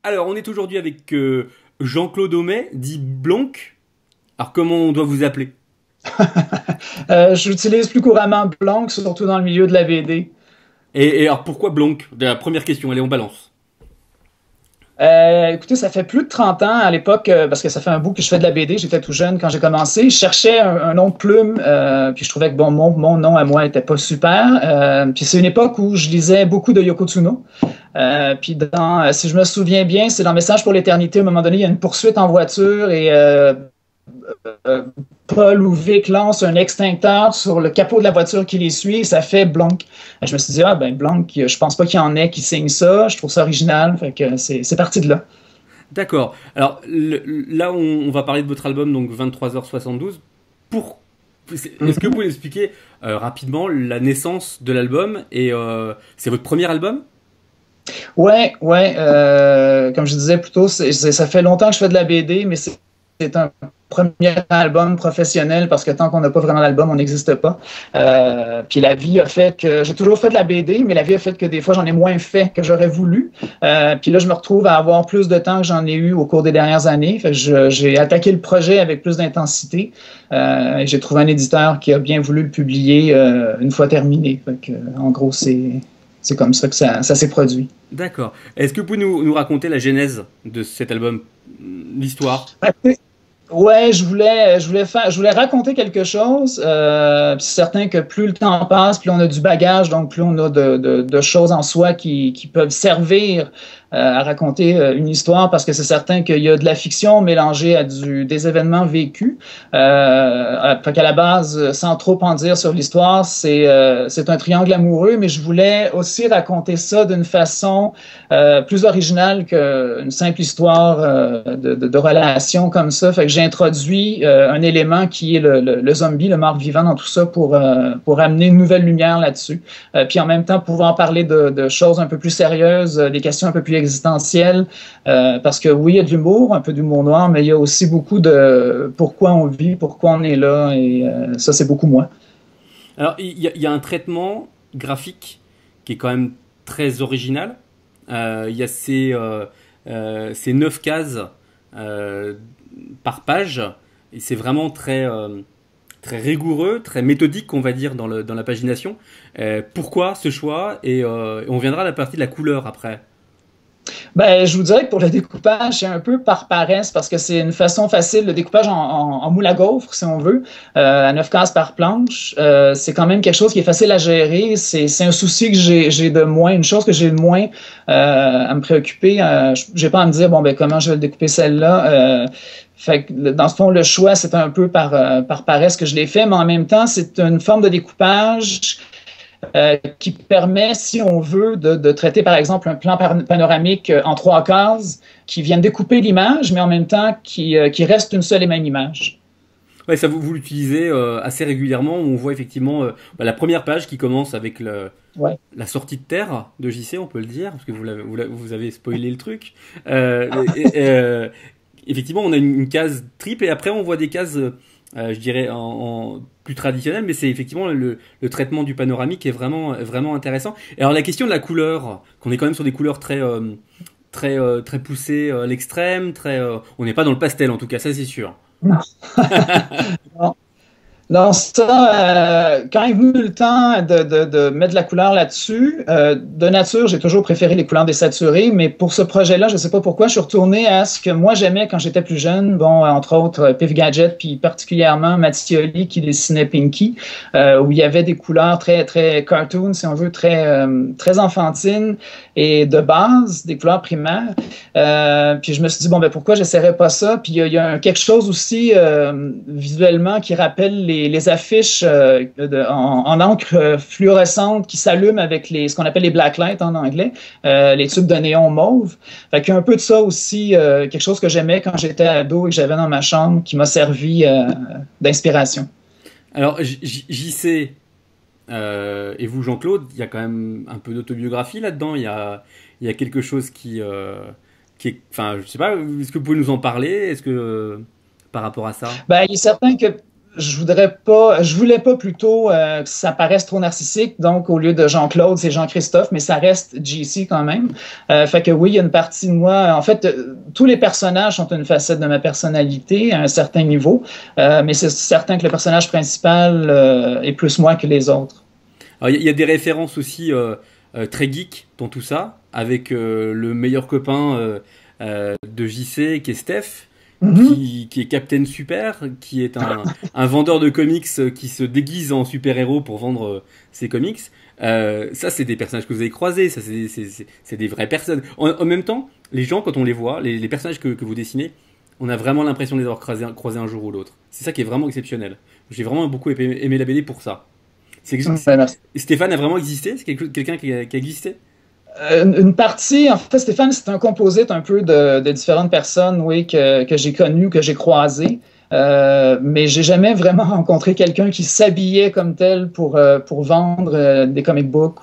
Alors, on est aujourd'hui avec Jean-Claude Homais, dit Blanc. Alors, comment on doit vous appeler? J'utilise plus couramment Blanc, surtout dans le milieu de la BD. Et alors, pourquoi Blanc? La première question, allez, on balance. Écoutez, ça fait plus de 30 ans à l'époque, parce que ça fait un bout que je fais de la BD, j'étais tout jeune quand j'ai commencé. Je cherchais un nom de plume, puis je trouvais que bon, mon nom à moi était pas super. Puis c'est une époque où je lisais beaucoup de Yoko Tsuno. Puis si je me souviens bien, c'est dans Message pour l'éternité, à un moment donné, il y a une poursuite en voiture et Paul ou Vic lance un extincteur sur le capot de la voiture qui les suit et ça fait Blanc. Je me suis dit, Blanc, je pense pas qu'il y en ait qui signe ça, je trouve ça original, fait que c'est parti de là. D'accord. Alors, là, on va parler de votre album, donc 23h72. Est-ce que vous pouvez expliquer rapidement la naissance de l'album et c'est votre premier album? Ouais. Comme je disais plus tôt, ça fait longtemps que je fais de la BD, mais c'est un premier album professionnel parce que tant qu'on n'a pas vraiment d'album, on n'existe pas. Puis la vie a fait que j'ai toujours fait de la BD, mais la vie a fait que des fois j'en ai moins fait que j'aurais voulu. Puis là, je me retrouve à avoir plus de temps que j'en ai eu au cours des dernières années. Fait que j'ai attaqué le projet avec plus d'intensité. J'ai trouvé un éditeur qui a bien voulu le publier une fois terminé. Fait que, en gros, c'est comme ça que ça s'est produit. D'accord. Est-ce que vous pouvez nous raconter la genèse de cet album, l'histoire? Ouais, je voulais raconter quelque chose. C'est certain que plus le temps passe, plus on a du bagage, donc plus on a de choses en soi qui peuvent servir à raconter une histoire, parce que c'est certain qu'il y a de la fiction mélangée à des événements vécus. Fait qu'à la base, sans trop en dire sur l'histoire, c'est un triangle amoureux, mais je voulais aussi raconter ça d'une façon plus originale qu'une simple histoire de relation comme ça. Fait que j'ai introduit un élément qui est le zombie, le mort-vivant dans tout ça pour amener une nouvelle lumière là-dessus. Puis en même temps, pouvoir parler de choses un peu plus sérieuses, des questions un peu plus existentielles, parce que oui, il y a de l'humour, un peu d'humour noir, mais il y a aussi beaucoup de pourquoi on vit, pourquoi on est là, et ça, c'est beaucoup moi. Alors, il y a un traitement graphique qui est quand même très original. Il y a ces 9 cases par page, et c'est vraiment très rigoureux, très méthodique, on va dire, dans la pagination. Pourquoi ce choix? Et on viendra à la partie de la couleur après. Je vous dirais que pour le découpage, c'est un peu par paresse parce que c'est une façon facile, le découpage en moule à gaufre, si on veut, à 9 cases par planche. C'est quand même quelque chose qui est facile à gérer. C'est un souci que j'ai de moins, une chose que j'ai de moins à me préoccuper. J'ai pas à me dire, comment je vais le découper celle-là. Fait que dans ce fond, le choix, c'est un peu par paresse que je l'ai fait, mais en même temps, c'est une forme de découpage qui permet, si on veut, de traiter, par exemple, un plan panoramique en 3 cases qui viennent découper l'image, mais en même temps qui reste une seule et même image. Ouais, ça vous l'utilisez assez régulièrement. On voit effectivement la première page qui commence avec la sortie de terre de JC, on peut le dire, parce que vous avez spoilé le truc. Effectivement, on a une case triple et après on voit des cases, je dirais, en plus traditionnelles, mais c'est effectivement le traitement du panoramique qui est vraiment, vraiment intéressant. Et alors la question de la couleur, qu'on est quand même sur des couleurs très poussées à l'extrême, on n'est pas dans le pastel en tout cas, ça c'est sûr. Non. Non. Non, ça, quand est venu le temps de mettre de la couleur là-dessus, de nature, j'ai toujours préféré les couleurs désaturées, mais pour ce projet-là, je ne sais pas pourquoi, je suis retourné à ce que moi j'aimais quand j'étais plus jeune, entre autres Pif Gadget, puis particulièrement Mattioli qui dessinait Pinky, où il y avait des couleurs très, très cartoon, si on veut, très enfantines et de base, des couleurs primaires. Puis je me suis dit, pourquoi j'essaierais pas ça? Puis il y a quelque chose aussi visuellement qui rappelle les affiches en encre fluorescente qui s'allument avec ce qu'on appelle les blacklights en anglais, les tubes de néon mauve. Fait qu'il y a un peu de ça aussi, quelque chose que j'aimais quand j'étais ado et que j'avais dans ma chambre qui m'a servi d'inspiration. Alors, JC, Et vous, Jean-Claude, il y a quand même un peu d'autobiographie là-dedans. Il y a quelque chose qui est, enfin, je sais pas. Est-ce que vous pouvez nous en parler? Est-ce que par rapport à ça? Ben, il est certain que je voulais pas plutôt que ça paraisse trop narcissique, donc au lieu de Jean-Claude, c'est Jean-Christophe, mais ça reste JC quand même. Fait que oui, il y a une partie de moi. En fait, tous les personnages sont une facette de ma personnalité à un certain niveau, mais c'est certain que le personnage principal est plus moi que les autres. Alors, il y a des références aussi très geek dans tout ça, avec le meilleur copain de JC qui est Steph. Qui est Captain Super, qui est un vendeur de comics qui se déguise en super-héros pour vendre ses comics. Ça, c'est des personnages que vous avez croisés, ça, c'est des vraies personnes. En même temps, les gens, quand on les voit, les personnages que vous dessinez, on a vraiment l'impression de les avoir croisés un jour ou l'autre. C'est ça qui est vraiment exceptionnel. J'ai vraiment beaucoup aimé la BD pour ça. Stéphane a vraiment existé? C'est quelqu'un qui a existé? Une partie, en fait, Stéphane, c'est un composite un peu de différentes personnes, oui, que j'ai connues, que j'ai croisées. Mais j'ai jamais vraiment rencontré quelqu'un qui s'habillait comme tel pour vendre des comic books.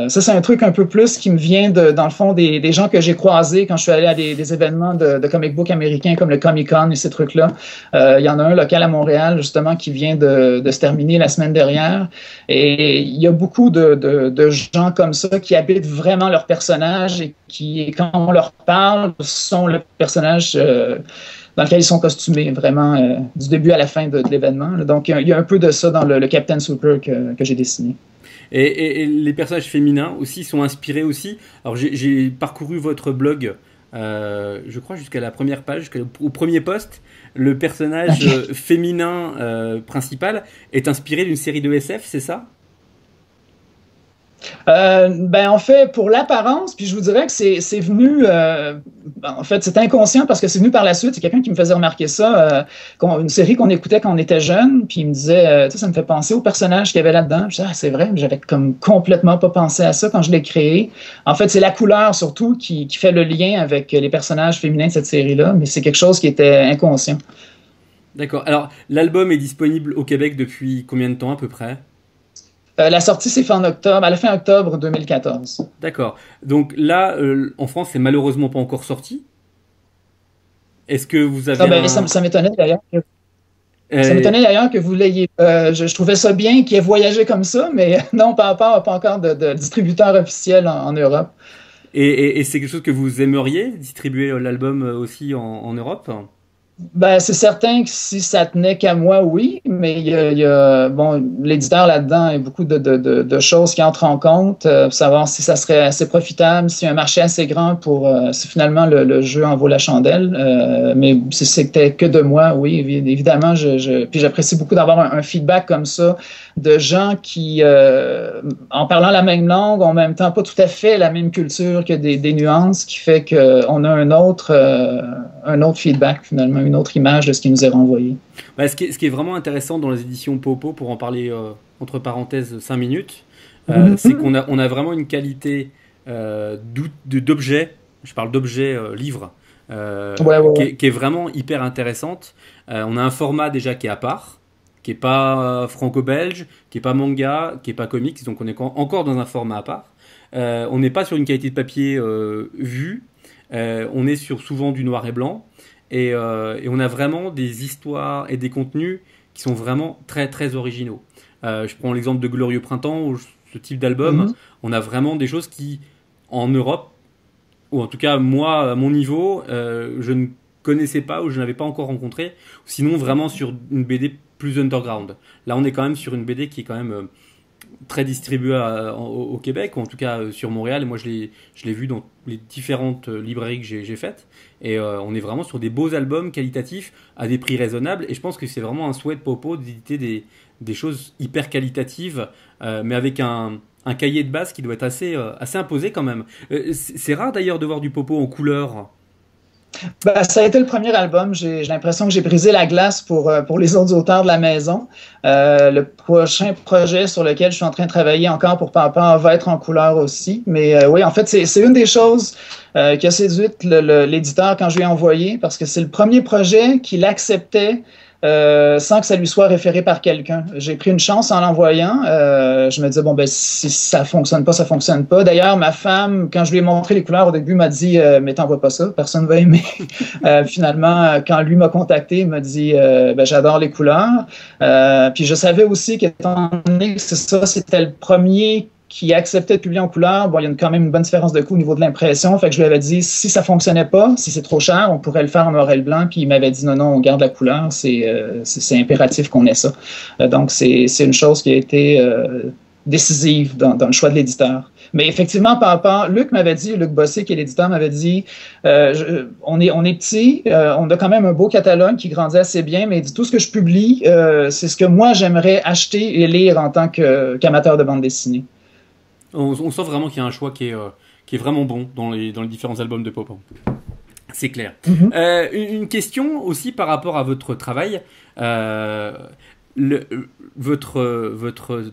Ça, c'est un truc un peu plus qui me vient, dans le fond, des gens que j'ai croisés quand je suis allé à des événements de comic book américains comme le Comic-Con et ces trucs-là. Il y en a un local à Montréal, justement, qui vient de se terminer la semaine dernière. Et il y a beaucoup de gens comme ça qui habitent vraiment leur personnage et qui, quand on leur parle, sont le personnage dans lequel ils sont costumés vraiment du début à la fin de l'événement. Donc, il y a un peu de ça dans le Captain Super que j'ai dessiné. Et les personnages féminins aussi sont inspirés aussi. Alors, j'ai parcouru votre blog, je crois, jusqu'à la première page, jusqu'au premier post. Le personnage féminin principal est inspiré d'une série de SF, c'est ça? Ben en fait, pour l'apparence, puis je vous dirais que c'est venu, en fait, c'est inconscient parce que c'est venu par la suite. C'est quelqu'un qui me faisait remarquer ça, une série qu'on écoutait quand on était jeune, puis il me disait, tu sais, ça me fait penser au personnage qu'il y avait là-dedans. Je disais, ah, c'est vrai, j'avais comme complètement pas pensé à ça quand je l'ai créé. En fait, c'est la couleur surtout qui fait le lien avec les personnages féminins de cette série-là, mais c'est quelque chose qui était inconscient. D'accord. Alors, l'album est disponible au Québec depuis combien de temps à peu près? La sortie s'est faite en octobre, à la fin octobre 2014. D'accord. Donc là, en France, c'est malheureusement pas encore sorti. Est-ce que vous avez ça m'étonnait d'ailleurs. Ça m'étonnait d'ailleurs que vous l'ayez. Je trouvais ça bien qu'il ait voyagé comme ça, mais non, pas encore de distributeur officiel en Europe. Et c'est quelque chose que vous aimeriez, distribuer l'album aussi en Europe? Ben, c'est certain que si ça tenait qu'à moi, oui, mais il y a bon, l'éditeur là-dedans, il y a beaucoup de choses qui entrent en compte, pour savoir si ça serait assez profitable, s'il y a un marché assez grand pour si finalement le jeu en vaut la chandelle. Mais si c'était que de moi, oui, évidemment, puis j'apprécie beaucoup d'avoir un feedback comme ça de gens qui, en parlant la même langue, en même temps pas tout à fait la même culture, que des nuances, qui fait qu'on a un autre feedback finalement, une autre image de ce qui nous est renvoyé. Bah, ce qui est vraiment intéressant dans les éditions Popo, pour en parler entre parenthèses 5 minutes, c'est qu'on a vraiment une qualité d'objets, je parle d'objets livres, qui est vraiment hyper intéressante. On a un format déjà qui est à part, qui n'est pas franco-belge, qui n'est pas manga, qui n'est pas comics, donc on est encore dans un format à part. On n'est pas sur une qualité de papier vue, on est sur souvent du noir et blanc. Et on a vraiment des histoires et des contenus qui sont vraiment très très originaux. Je prends l'exemple de Glorieux Printemps, ou ce type d'album, on a vraiment des choses qui, en Europe, ou en tout cas moi, à mon niveau, je ne connaissais pas ou je n'avais pas encore rencontré, sinon vraiment sur une BD plus underground. Là on est quand même sur une BD qui est quand même très distribué au Québec, ou en tout cas sur Montréal, et moi je l'ai vu dans les différentes librairies que j'ai faites, et on est vraiment sur des beaux albums qualitatifs à des prix raisonnables, et je pense que c'est vraiment un souhait de Popo d'éditer des choses hyper qualitatives, mais avec un cahier de base qui doit être assez imposé quand même. C'est rare d'ailleurs de voir du Popo en couleur. Ben, ça a été le premier album. J'ai l'impression que j'ai brisé la glace pour les autres auteurs de la maison. Le prochain projet sur lequel je suis en train de travailler encore pour Papa va être en couleur aussi. Mais oui, en fait, c'est une des choses qui a séduit l'éditeur quand je lui ai envoyé, parce que c'est le premier projet qu'il acceptait sans que ça lui soit référé par quelqu'un. J'ai pris une chance en l'envoyant. Je me disais, bon, ben, si ça fonctionne pas, ça fonctionne pas. D'ailleurs, ma femme, quand je lui ai montré les couleurs au début, m'a dit, mais t'envoies pas ça, personne va aimer. Finalement, quand lui m'a contacté, il m'a dit, ben, j'adore les couleurs. Puis je savais aussi qu'étant donné que c'était le premier qui acceptait de publier en couleur. Bon, il y a quand même une bonne différence de coût au niveau de l'impression. Fait que je lui avais dit, si ça fonctionnait pas, si c'est trop cher, on pourrait le faire en noir et le blanc. Puis il m'avait dit, non, on garde la couleur. C'est impératif qu'on ait ça. Donc, c'est une chose qui a été décisive dans le choix de l'éditeur. Mais effectivement, par rapport, Luc Bossé, qui est l'éditeur, m'avait dit, on est petit, on a quand même un beau catalogue qui grandit assez bien, mais il dit, tout ce que je publie, c'est ce que moi j'aimerais acheter et lire en tant qu'amateur de bande dessinée. On sent vraiment qu'il y a un choix qui est vraiment bon dans les différents albums de Popin. C'est clair. Mm-hmm. Une question aussi par rapport à votre travail. Votre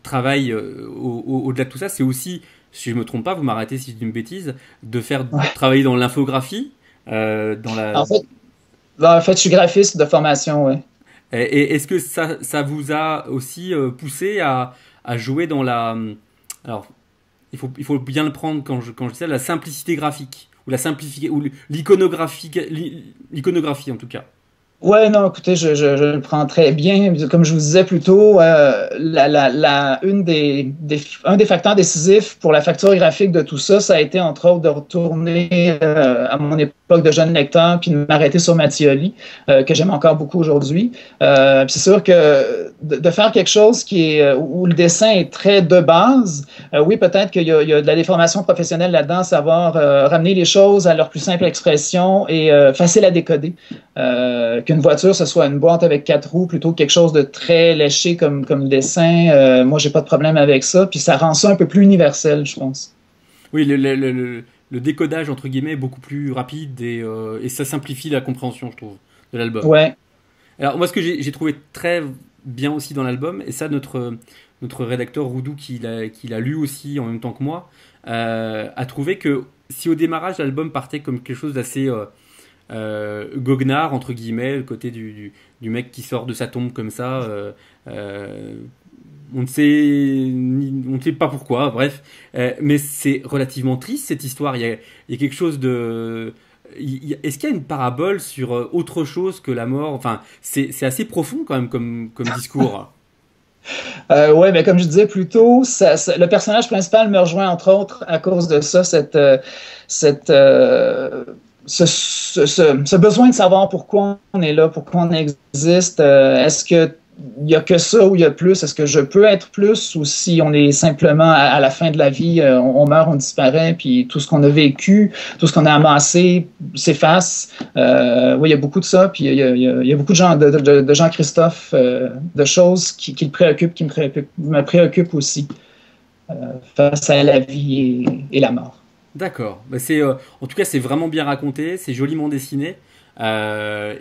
travail, au-delà de tout ça, c'est aussi, si je ne me trompe pas, vous m'arrêtez si je dis une bêtise, de travailler dans l'infographie. En fait, je suis graphiste de formation, oui. Et est-ce que ça vous a aussi poussé à jouer dans la... Alors, il faut bien le prendre quand je dis ça, la simplicité graphique, ou l'iconographie en tout cas. Ouais, non, écoutez, je le prends très bien. Comme je vous disais plus tôt, un des facteurs décisifs pour la facture graphique de tout ça, ça a été entre autres de retourner à mon époque de jeune lecteur puis de m'arrêter sur Mattioli, que j'aime encore beaucoup aujourd'hui. C'est sûr que de faire quelque chose où le dessin est très de base, oui, peut-être qu'il y a de la déformation professionnelle là-dedans, savoir ramener les choses à leur plus simple expression et facile à décoder. Qu'une voiture, ce soit une boîte avec 4 roues plutôt que quelque chose de très léché comme dessin. Moi, j'ai pas de problème avec ça. Puis ça rend ça un peu plus universel, je pense. Oui, le décodage, entre guillemets, est beaucoup plus rapide et ça simplifie la compréhension, je trouve, de l'album. Ouais. Alors, moi, ce que j'ai trouvé très bien aussi dans l'album, et ça, notre rédacteur Roudou, qui l'a lu aussi en même temps que moi, a trouvé que si au démarrage, l'album partait comme quelque chose d'assez... goguenard entre guillemets, le côté du mec qui sort de sa tombe comme ça, on ne sait pas pourquoi, bref, mais c'est relativement triste cette histoire. Il y a quelque chose de... Est-ce qu'il y a une parabole sur autre chose que la mort? Enfin, c'est assez profond quand même comme discours. Oui, mais comme je disais plus tôt, le personnage principal me rejoint entre autres à cause de ça, ce besoin de savoir pourquoi on est là, pourquoi on existe. Est-ce qu'il n'y a que ça ou il y a plus? Est-ce que je peux être plus? Ou si on est simplement à la fin de la vie, on meurt, on disparaît, puis tout ce qu'on a vécu, tout ce qu'on a amassé s'efface. Oui, il y a beaucoup de ça, puis il y a beaucoup de gens, de Jean-Christophe, de choses qui le préoccupent, qui me préoccupent aussi, face à la vie et la mort. D'accord. Bah en tout cas, c'est vraiment bien raconté, c'est joliment dessiné. On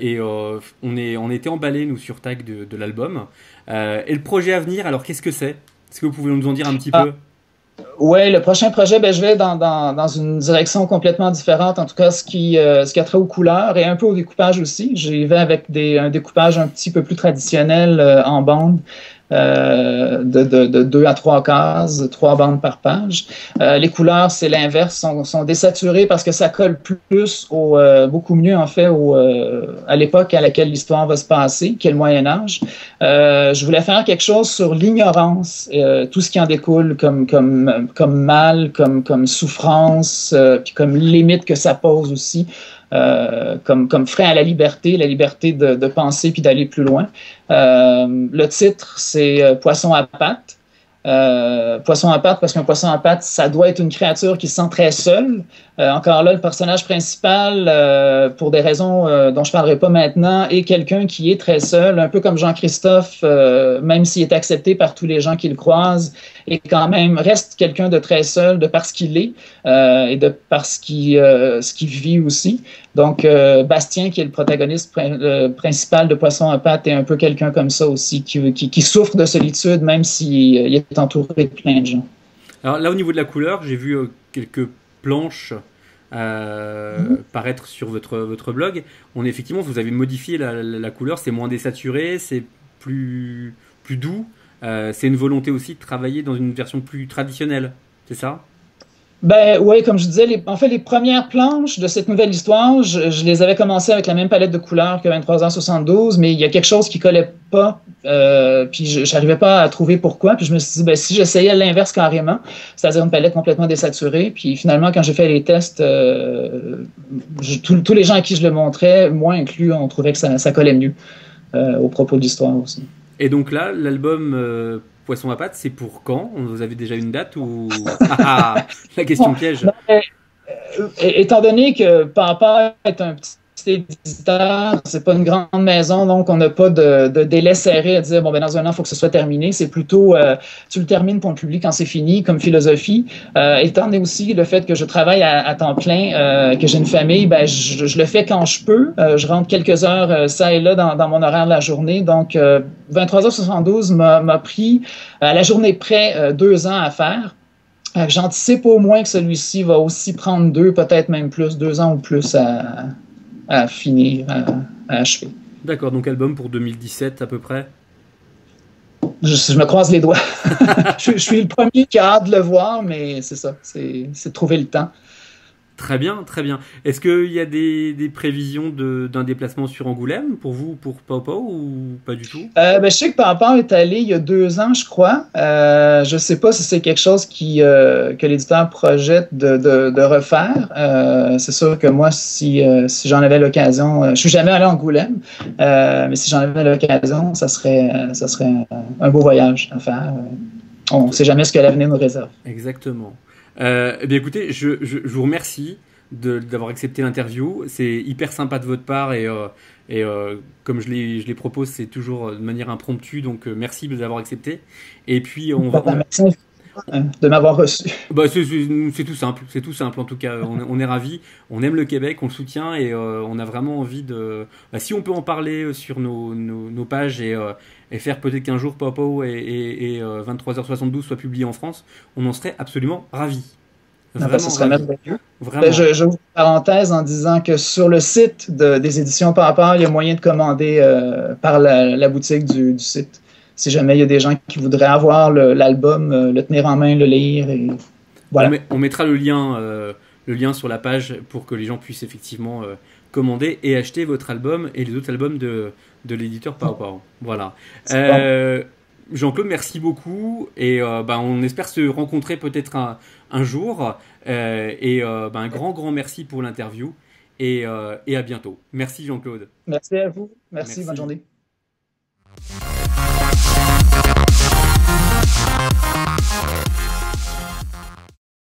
était emballés, nous, sur Tag de l'album. Et le projet à venir, alors qu'est-ce que c'est? Est-ce que vous pouvez nous en dire un petit peu? Oui, le prochain projet, je vais dans une direction complètement différente. En tout cas, ce qui a trait aux couleurs et un peu au découpage aussi. J'y vais avec un découpage un petit peu plus traditionnel en bande. De 2 à 3 cases, 3 bandes par page. Les couleurs, c'est l'inverse, sont désaturées parce que ça colle plus beaucoup mieux en fait à l'époque à laquelle l'histoire va se passer, qui est le Moyen-Âge. Je voulais faire quelque chose sur l'ignorance, tout ce qui en découle comme mal, comme souffrance, puis comme limite que ça pose aussi. Comme frein à la liberté de penser puis d'aller plus loin. Le titre, c'est Poisson à pattes. Poisson à pattes, parce qu'un poisson à pattes, ça doit être une créature qui se sent très seule. Encore là, le personnage principal, pour des raisons dont je ne parlerai pas maintenant, est quelqu'un qui est très seul, un peu comme Jean-Christophe, même s'il est accepté par tous les gens qui le croisent, et quand même reste quelqu'un de très seul de par ce qu'il est et de par ce qu'il vit aussi. Donc, Bastien, qui est le protagoniste principal de Poisson à pattes, est un peu quelqu'un comme ça aussi, qui souffre de solitude, même s'il est entouré de plein de gens. Alors là, au niveau de la couleur, j'ai vu quelques planches paraître sur votre blog. Effectivement, vous avez modifié la couleur, c'est moins désaturé, c'est plus doux. C'est une volonté aussi de travailler dans une version plus traditionnelle, c'est ça? Ben oui, comme je disais, en fait, les premières planches de cette nouvelle histoire, je les avais commencées avec la même palette de couleurs que 23h72, mais il y a quelque chose qui collait pas, puis je n'arrivais pas à trouver pourquoi, puis je me suis dit, ben, si j'essayais l'inverse carrément, c'est-à-dire une palette complètement désaturée, puis finalement, quand j'ai fait les tests, tous les gens à qui je le montrais, moi inclus, on trouvait que ça collait mieux au propos de l'histoire aussi. Et donc là, l'album Poisson à pattes, c'est pour quand? Vous avez déjà une date ou la question piège. Non, étant donné que Papa est un petit éditeur, c'est pas une grande maison, donc on n'a pas de délai serré à dire bon ben dans un an il faut que ce soit terminé. C'est plutôt tu le termines pour le public quand c'est fini, comme philosophie. Étant donné aussi le fait que je travaille à temps plein, que j'ai une famille, ben je le fais quand je peux. Je rentre quelques heures ça et là dans mon horaire de la journée. Donc 23h72 m'a pris à la journée près 2 ans à faire. J'anticipe au moins que celui-ci va aussi prendre 2, peut-être même plus, 2 ans ou plus à finir, à achever. D'accord, donc album pour 2017 à peu près? Je me croise les doigts. je suis le premier qui a hâte de le voir, mais c'est ça, c'est de trouver le temps. Très bien, très bien. Est-ce qu'il y a des prévisions d'un déplacement sur Angoulême pour vous, pour Pau Pau, ou pas du tout? Ben, je sais que Papa est allé il y a 2 ans, je crois. Je ne sais pas si c'est quelque chose que l'éditeur projette de refaire. C'est sûr que moi, si j'en avais l'occasion, je suis jamais allé à Angoulême, mais si j'en avais l'occasion, ça serait un beau voyage à faire. On ne sait jamais ce que l'avenir nous réserve. Exactement. Eh bien, écoutez, je vous remercie d'avoir accepté l'interview. C'est hyper sympa de votre part et comme je les propose, c'est toujours de manière impromptue. Donc, merci d'avoir accepté. Et puis, Merci de m'avoir reçu. Bah, c'est tout simple. C'est tout simple. En tout cas, on est ravis. On aime le Québec, on le soutient et on a vraiment envie de. Bah, si on peut en parler sur nos pages et faire peut-être qu'un jour Popo et 23h72 soit publié en France, on en serait absolument ravis. Vraiment, ce serait merveilleux. Vraiment. Je vous parenthèse en disant que sur le site des éditions Papa, il y a moyen de commander par la boutique du site. Si jamais il y a des gens qui voudraient avoir l'album, le tenir en main, le lire. Et voilà. On mettra le lien sur la page pour que les gens puissent effectivement commander et acheter votre album et les autres albums de l'éditeur Pau Pau. Voilà. Jean-Claude, merci beaucoup et on espère se rencontrer peut-être un jour un grand merci pour l'interview et à bientôt. Merci Jean-Claude. Merci à vous. Merci. Bonne journée.